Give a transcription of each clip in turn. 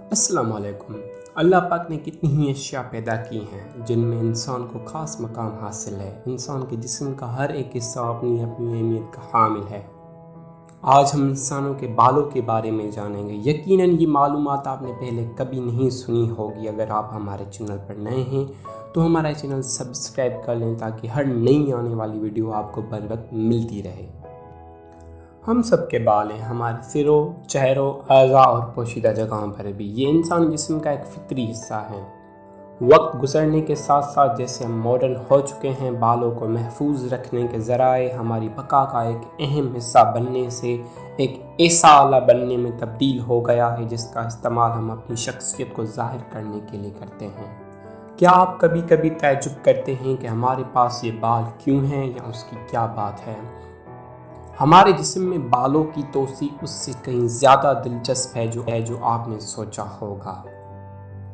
अस्सलाम वालेकुम। अल्लाह पाक ने कितनी ही अशिया पैदा की हैं जिनमें इंसान को ख़ास मकाम हासिल है। इंसान के जिस्म का हर एक हिस्सा अपनी अपनी अहमियत का हामिल है। आज हम इंसानों के बालों के बारे में जानेंगे। यकीनन ये मालूमात आपने पहले कभी नहीं सुनी होगी। अगर आप हमारे चैनल पर नए हैं तो हमारा चैनल सब्सक्राइब कर लें ताकि हर नई आने वाली वीडियो आपको बर वक्त मिलती रहे। हम सब के बाल हैं, हमारे सिरों, चेहरों, अज़ा और पोशीदा जगहों पर भी। ये इंसान जिस्म का एक फितरी हिस्सा है। वक्त गुजरने के साथ साथ जैसे हम मॉडर्न हो चुके हैं, बालों को महफूज रखने के ज़राए हमारी बका का एक अहम हिस्सा बनने से एक ऐसा आला बनने में तब्दील हो गया है जिसका इस्तेमाल हम अपनी शख्सियत को ज़ाहिर करने के लिए करते हैं। क्या आप कभी कभी ताज्जुब करते हैं कि हमारे पास ये बाल क्यों हैं या उसकी क्या बात है? हमारे जिस्म में बालों की तोसी उससे कहीं ज़्यादा दिलचस्प है जो आपने सोचा होगा।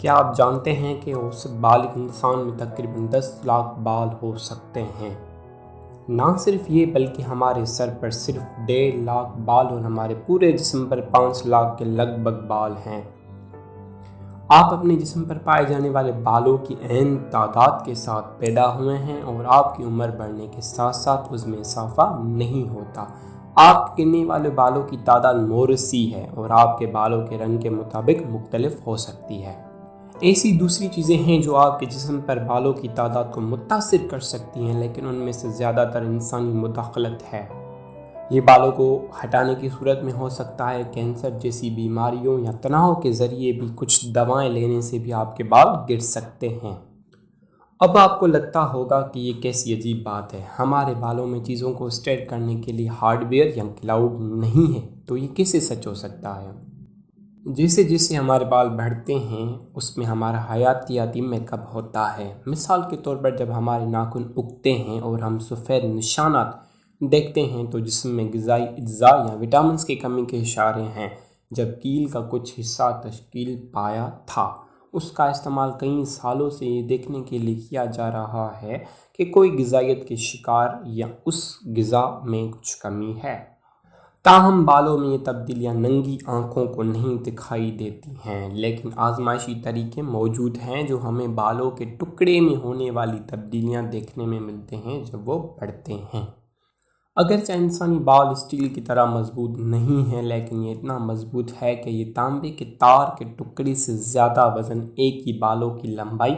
क्या आप जानते हैं कि उस बालिग इंसान में तकरीबन 10 लाख बाल हो सकते हैं? ना सिर्फ ये बल्कि हमारे सर पर सिर्फ 1.5 लाख बाल और हमारे पूरे जिस्म पर 5 लाख के लगभग बाल हैं। आप अपने जिस्म पर पाए जाने वाले बालों की ऐन तादाद के साथ पैदा हुए हैं और आपकी उम्र बढ़ने के साथ साथ उसमें इजाफा नहीं होता। आप गिनने वाले बालों की तादाद मोरसी है और आपके बालों के रंग के मुताबिक मुख्तलिफ हो सकती है। ऐसी दूसरी चीज़ें हैं जो आपके जिस्म पर बालों की तादाद को मुतासिर कर सकती हैं, लेकिन उनमें से ज़्यादातर इंसानी मुदाखलत है। ये बालों को हटाने की सूरत में हो सकता है। कैंसर जैसी बीमारियों या तनाव के ज़रिए भी कुछ दवाएं लेने से भी आपके बाल गिर सकते हैं। अब आपको लगता होगा कि ये कैसी अजीब बात है, हमारे बालों में चीज़ों को स्ट्रेट करने के लिए हार्डवेयर या क्लाउड नहीं है, तो ये कैसे सच हो सकता है? जैसे जैसे हमारे बाल बढ़ते हैं उसमें हमारा हयातियाती मेकअप होता है। मिसाल के तौर पर जब हमारे नाखून उगते हैं और हम सफ़ेद निशानात देखते हैं तो जिस्म में ग़िज़ाई अज्जा या विटामिन की कमी के इशारे हैं। जब कील का कुछ हिस्सा तश्कील पाया था, उसका इस्तेमाल कई सालों से ये देखने के लिए किया जा रहा है कि कोई ग़िज़ाइयत के शिकार या उस ग़िज़ा में कुछ कमी है। ताहम बालों में ये तब्दीलियाँ नंगी आँखों को नहीं दिखाई देती हैं, लेकिन आजमाइशी तरीके मौजूद हैं जो हमें बालों के टुकड़े में होने वाली तब्दीलियाँ देखने में मिलते हैं जब वो बढ़ते हैं। अगरचे इंसानी बाल स्टील की तरह मजबूत नहीं है, लेकिन ये इतना मजबूत है कि ये तांबे के तार के टुकड़े से ज़्यादा वज़न एक ही बालों की लंबाई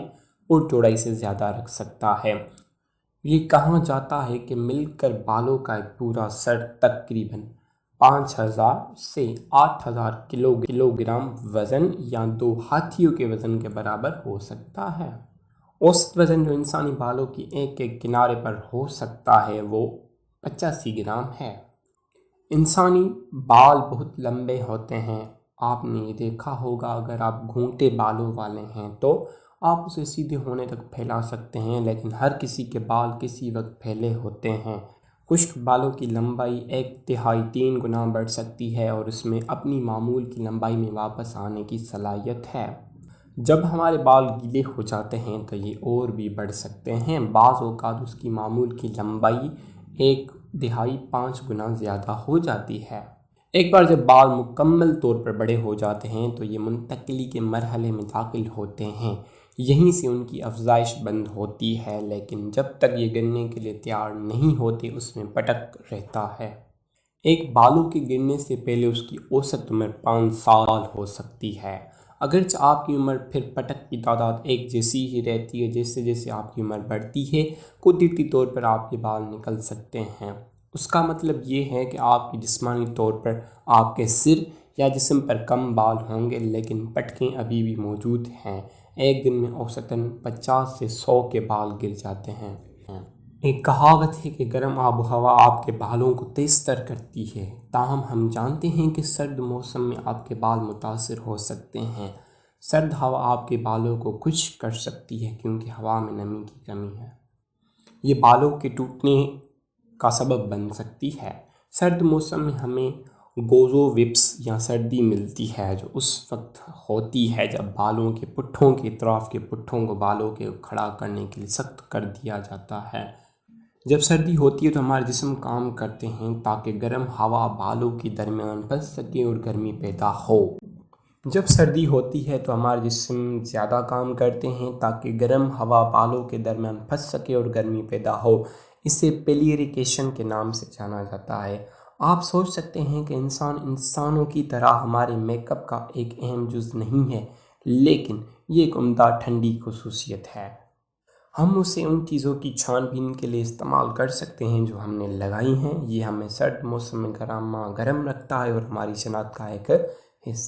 और चौड़ाई से ज़्यादा रख सकता है। ये कहा जाता है कि मिलकर बालों का एक पूरा सर तकरीबन 5000 से 8000 किलोग्राम वज़न या 2 हाथियों के वज़न के बराबर हो सकता है। औसत वज़न जो इंसानी बालों की एक एक किनारे पर हो सकता है वो 85 ग्राम है। इंसानी बाल बहुत लंबे होते हैं। आपने ये देखा होगा, अगर आप घूंघटे बालों वाले हैं तो आप उसे सीधे होने तक फैला सकते हैं, लेकिन हर किसी के बाल किसी वक्त फैले होते हैं। खुश्क बालों की लंबाई 1/3 3 गुना बढ़ सकती है और उसमें अपनी मामूल की लंबाई में वापस आने की सलाहियत है। जब हमारे बाल गीले हो जाते हैं तो ये और भी बढ़ सकते हैं। बाज़ औक़ात उसकी मामूल की लंबाई 1/2 5 गुना ज़्यादा हो जाती है। एक बार जब बाल मुकम्मल तौर पर बड़े हो जाते हैं तो ये मुंतकिली के मरहले में दाखिल होते हैं। यहीं से उनकी अफजाइश बंद होती है, लेकिन जब तक ये गिरने के लिए तैयार नहीं होते उसमें पटक रहता है। एक बालों के गिरने से पहले उसकी औसत उम्र 5 साल हो सकती है। अगरचे आपकी उम्र फिर पटक की तादाद एक जैसी ही रहती है। जैसे जैसे आपकी उम्र बढ़ती है कुदरती तौर पर आपके बाल निकल सकते हैं। उसका मतलब ये है कि आपकी जिस्मानी तौर पर आपके सिर या जिस्म पर कम बाल होंगे, लेकिन पटकें अभी भी मौजूद हैं। एक दिन में औसतन 50 से 100 के बाल गिर जाते हैं। एक कहावत है कि गर्म आब हवा आपके बालों को तेज़ तर करती है। ताहम हम जानते हैं कि सर्द मौसम में आपके बाल मुतासिर हो सकते हैं। सर्द हवा आपके बालों को खुश्क कर सकती है क्योंकि हवा में नमी की कमी है। ये बालों के टूटने का सबब बन सकती है। सर्द मौसम में हमें गोज़ो विप्स या सर्दी मिलती है, जो उस वक्त होती है जब बालों के पुट्ठों के अतराफ़ के पुट्ठों को बालों के खड़ा करने के लिए सख्त कर दिया जाता है। जब सर्दी होती है तो हमारे जिस्म काम करते हैं ताकि गर्म हवा बालों के दरमियान फंस सके और गर्मी पैदा हो। جب سردی ہوتی ہے تو ہمارے جسم زیادہ کام کرتے ہیں تاکہ گرم ہوا بالوں کے درمیان پھنس سکے اور گرمی پیدا ہو۔ اسے پیلیریکیشن کے نام سے جانا جاتا ہے۔ آپ سوچ سکتے ہیں کہ انسانوں کی طرح ہمارے میک اپ کا ایک اہم جز نہیں ہے، لیکن یہ ایک عمدہ ٹھنڈی خصوصیت ہے۔ ہم اسے ان چیزوں کی چھان بین کے لیے استعمال کر سکتے ہیں جو ہم نے لگائی ہیں۔ یہ ہمیں سرد موسم میں گرم رکھتا ہے اور ہماری صنعت کا ایک حصہ